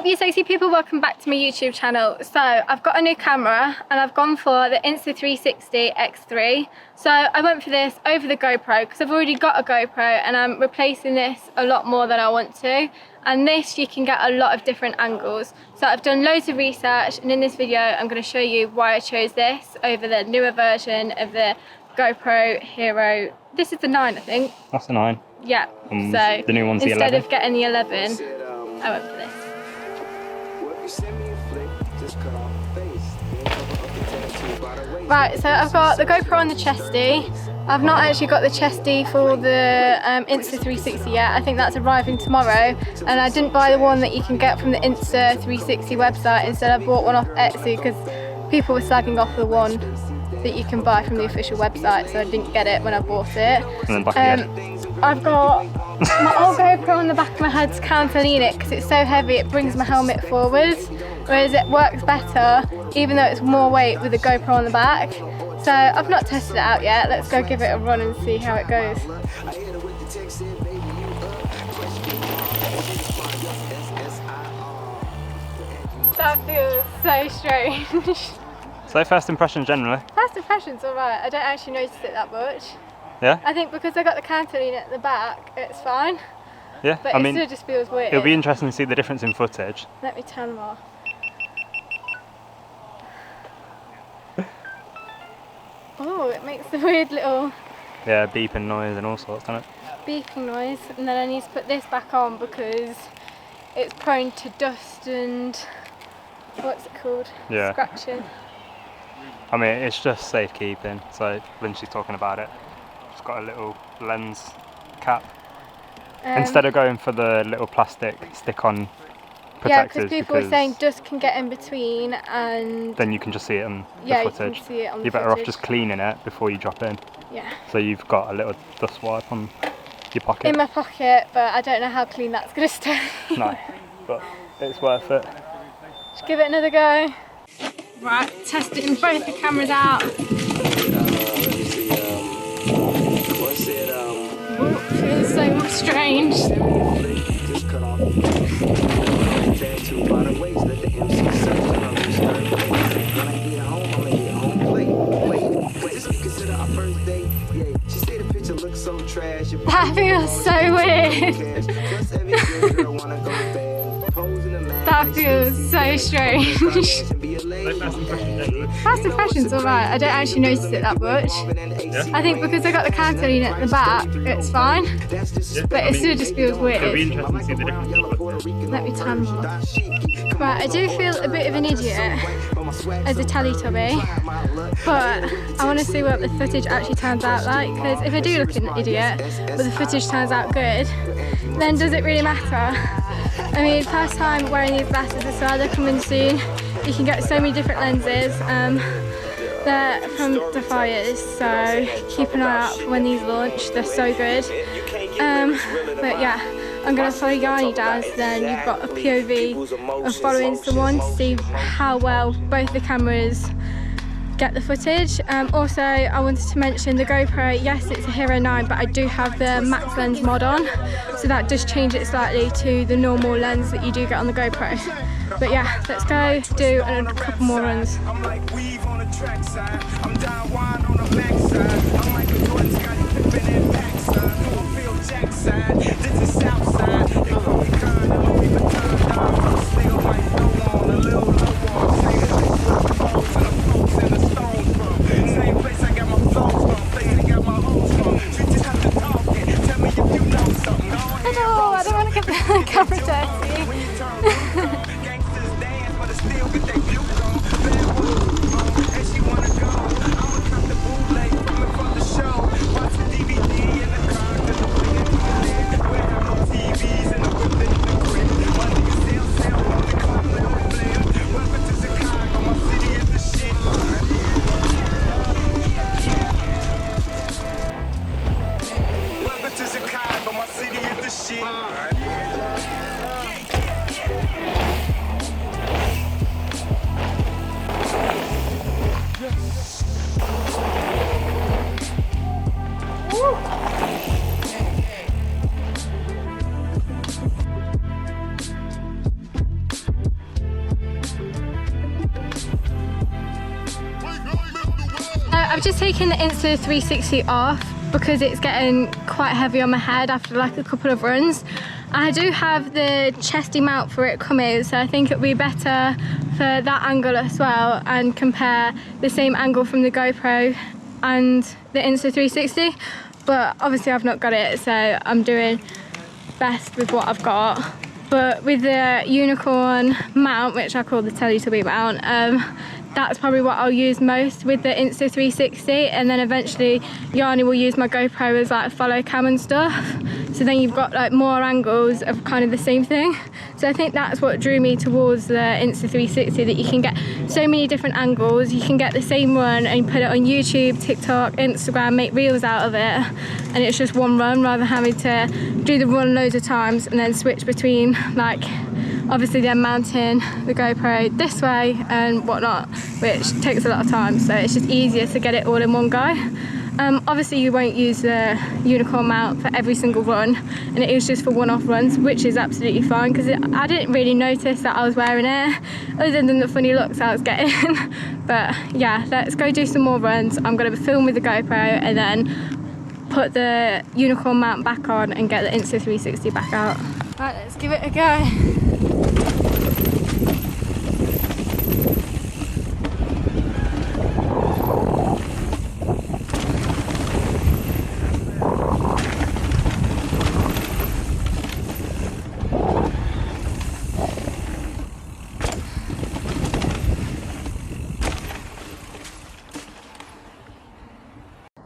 up you sexy people, welcome back to my YouTube channel. So I've got a new camera and I've gone for the Insta 360 X3. So I went for this over the GoPro because I've already got a GoPro and I'm replacing this a lot more than I want to. And this you can get a lot of different angles. So I've done loads of research and in this video I'm going to show you why I chose this over the newer version of the GoPro HERO. This is the 9 I think. That's the 9. Yeah, so the new one's the 11. Instead of getting the 11, I went for this. Right, so I've got the GoPro and the chesty. I've not actually got the chesty for the Insta 360 yet. I think that's arriving tomorrow. And I didn't buy the one that you can get from the Insta 360 website. Instead I bought one off Etsy because people were slagging off the one that you can buy from the official website. So I didn't get it when I bought it. And then back I've got my old GoPro on the back of my head to counterlean it because it's so heavy it brings my helmet forwards, whereas it works better even though it's more weight with the GoPro on the back. So I've not tested it out yet. Let's go give it a run and see how it goes. That feels so strange. So first impression generally? First impression's alright. I don't actually notice it that much. Yeah? I think because I got the counterlean at the back, it's fine. Yeah, but it still just feels weird. It'll be interesting to see the difference in footage. Let me turn them off. Oh, it makes the weird little... Yeah, beeping noise and all sorts, doesn't it? Beeping noise, and then I need to put this back on because it's prone to dust and... what's it called? Yeah. Scratching. I mean, it's just safekeeping, so Lynchy's talking about it. It's got a little lens cap. Instead of going for the little plastic stick-on protectors. Yeah, because people were saying dust can get in between and... then you can just see it on the yeah, footage. you can see it on You're the better off footage. just cleaning it before you drop in. Yeah. So you've got a little dust wipe on your pocket. In my pocket, but I don't know how clean that's going to stay. No, but it's worth it. Just give it another go. Right, testing both the cameras out. Oh, feels so much strange. That feels so weird. That feels so strange. First impression's alright, I don't actually notice it that much. Yeah? I think because I got the counterlean at the back, it's fine. Yeah, But it still just feels weird. It'll be interesting to see the difference in footage. Let me turn them off. Right, I do feel a bit of an idiot as a Teletubby, but I want to see what the footage actually turns out like, because if I do look an idiot, but the footage turns out good, then does it really matter? I mean, first time wearing these glasses as well, they're coming soon. You can get so many different lenses. They're from Defiers, so keep an eye out for when these launch. They're so good. But yeah, I'm going to follow Yanni down, so then you've got a POV of following someone to see how well both the cameras get the footage. Also, I wanted to mention the GoPro, yes, it's a HERO 9, but I do have the max lens mod on, so that does change it slightly to the normal lens that you do get on the GoPro. But yeah, let's go do a couple more runs. I don't want to get the camera dirty. I've just taken the Insta 360 off because it's getting quite heavy on my head after like a couple of runs. I do have the chesty mount for it coming, so I think it'll be better for that angle as well, and compare the same angle from the GoPro and the Insta 360. But obviously I've not got it, so I'm doing best with what I've got. But with the unicorn mount, which I call the Teletubby mount, that's probably what I'll use most with the Insta 360, and then eventually Yanni will use my GoPro as like follow cam and stuff. So then you've got like more angles of kind of the same thing. So I think that's what drew me towards the Insta 360, that you can get so many different angles. You can get the same one and put it on YouTube, TikTok, Instagram, make reels out of it, and it's just one run rather than having to do the run loads of times and then switch between, like obviously then mounting the GoPro this way and whatnot, which takes a lot of time. So it's just easier to get it all in one go. Obviously you won't use the unicorn mount for every single run, and it is just for one-off runs, which is absolutely fine, because I didn't really notice that I was wearing it other than the funny looks I was getting. But yeah, let's go do some more runs. I'm going to film with the GoPro and then put the unicorn mount back on and get the Insta 360 back out. Right, let's give it a go.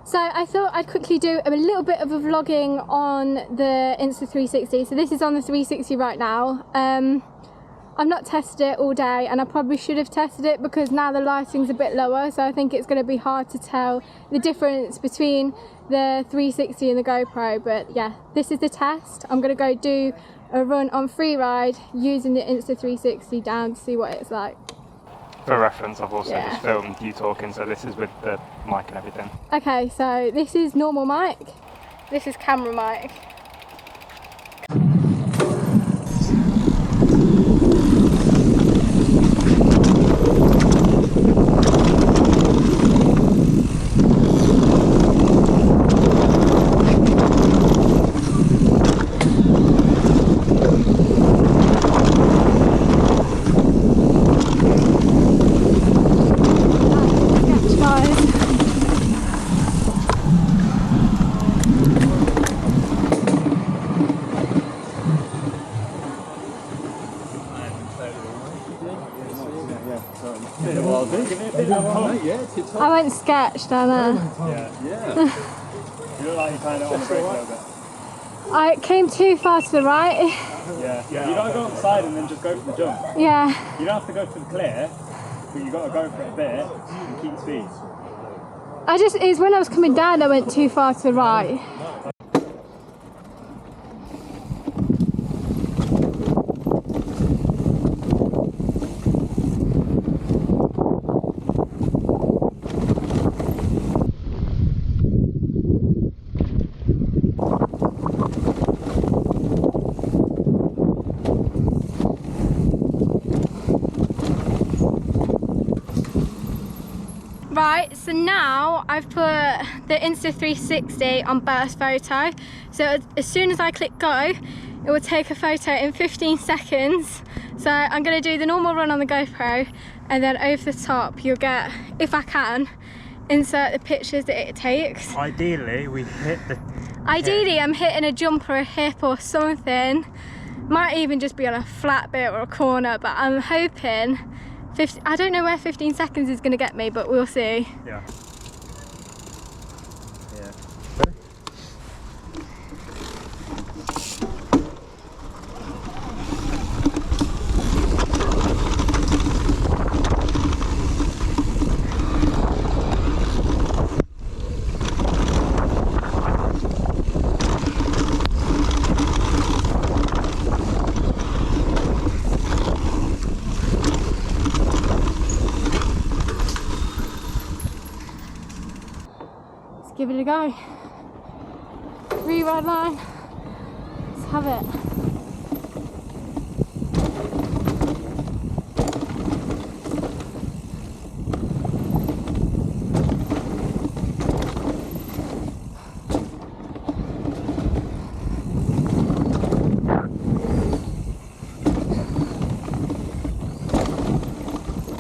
So I thought I'd quickly do a little bit of a vlogging on the Insta 360. So this is on the 360 right now. I've not tested it all day, and I probably should have tested it because now the lighting's a bit lower, so I think it's going to be hard to tell the difference between the 360 and the GoPro. But yeah, this is the test. I'm going to go do a run on free ride using the Insta 360 down to see what it's like. For reference, I've also just filmed you talking, so this is with the mic and everything. Okay, so this is normal mic, this is camera mic. I went sketch down there. Yeah. You look like you're kind of on the brake a little bit. I came too far to the right. Yeah. You gotta go on the side and then just go for the jump. Yeah. You don't have to go for the clear, but you gotta go for it a bit and keep speed. It's when I was coming down I went too far to the right. Right, so now I've put the Insta 360 on burst photo. So as soon as I click go, it will take a photo in 15 seconds. So I'm going to do the normal run on the GoPro, and then over the top you'll get, if I can, insert the pictures that it takes. Ideally, we hit the... Ideally, I'm hitting a jump or a hip or something. Might even just be on a flat bit or a corner, but I'm hoping... I don't know where 15 seconds is going to get me, but we'll see. Yeah. Give it a go. Re-ride line. Let's have it.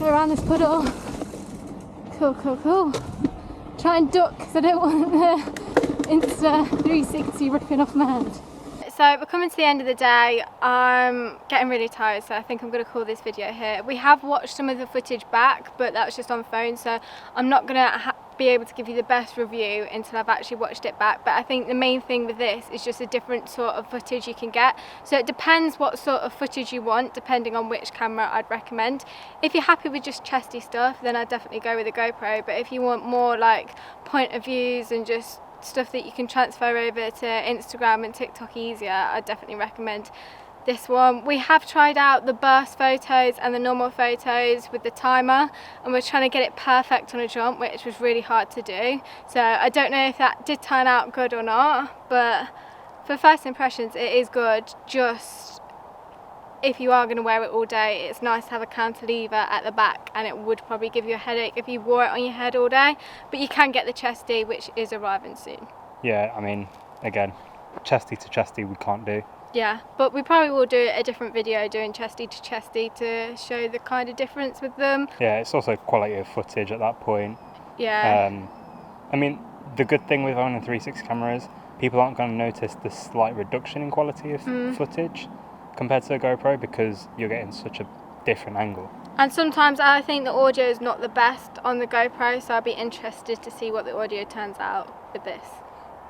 around this puddle. Cool, cool, cool. Try and duck because I don't want the Insta 360 ripping off my hand. So we're coming to the end of the day. I'm getting really tired, so I think I'm going to call this video here. We have watched some of the footage back, but that was just on phone, so I'm not going to be able to give you the best review until I've actually watched it back. But I think the main thing with this is just a different sort of footage you can get. So it depends what sort of footage you want, depending on which camera I'd recommend. If you're happy with just chesty stuff, then I'd definitely go with a GoPro. But if you want more like point of views and just stuff that you can transfer over to Instagram and TikTok easier, I definitely recommend this one. We have tried out the burst photos and the normal photos with the timer, and we're trying to get it perfect on a jump, which was really hard to do. So I don't know if that did turn out good or not, but for first impressions it is good. Just if you are going to wear it all day, it's nice to have a cantilever at the back, and it would probably give you a headache if you wore it on your head all day. But you can get the chesty, which is arriving soon. Yeah, I mean, again, chesty to chesty we can't do. Yeah, but we probably will do a different video doing chesty to chesty to show the kind of difference with them. Yeah, it's also quality of footage at that point. Yeah. I mean, the good thing with owning a 360 camera is people aren't going to notice the slight reduction in quality of footage compared to a GoPro, because you're getting such a different angle. And sometimes I think the audio is not the best on the GoPro, so I'd be interested to see what the audio turns out with this.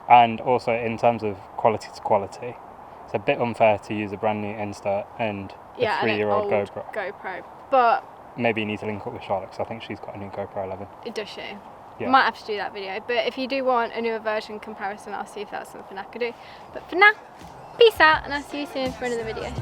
And also in terms of quality to quality, it's a bit unfair to use a brand new Insta and a 3-year-old GoPro. But maybe you need to link up with Charlotte, because I think she's got a new GoPro 11. Does she? Yeah. Might have to do that video, but if you do want a newer version comparison, I'll see if that's something I could do. But for now, peace out, and I'll see you soon for another video.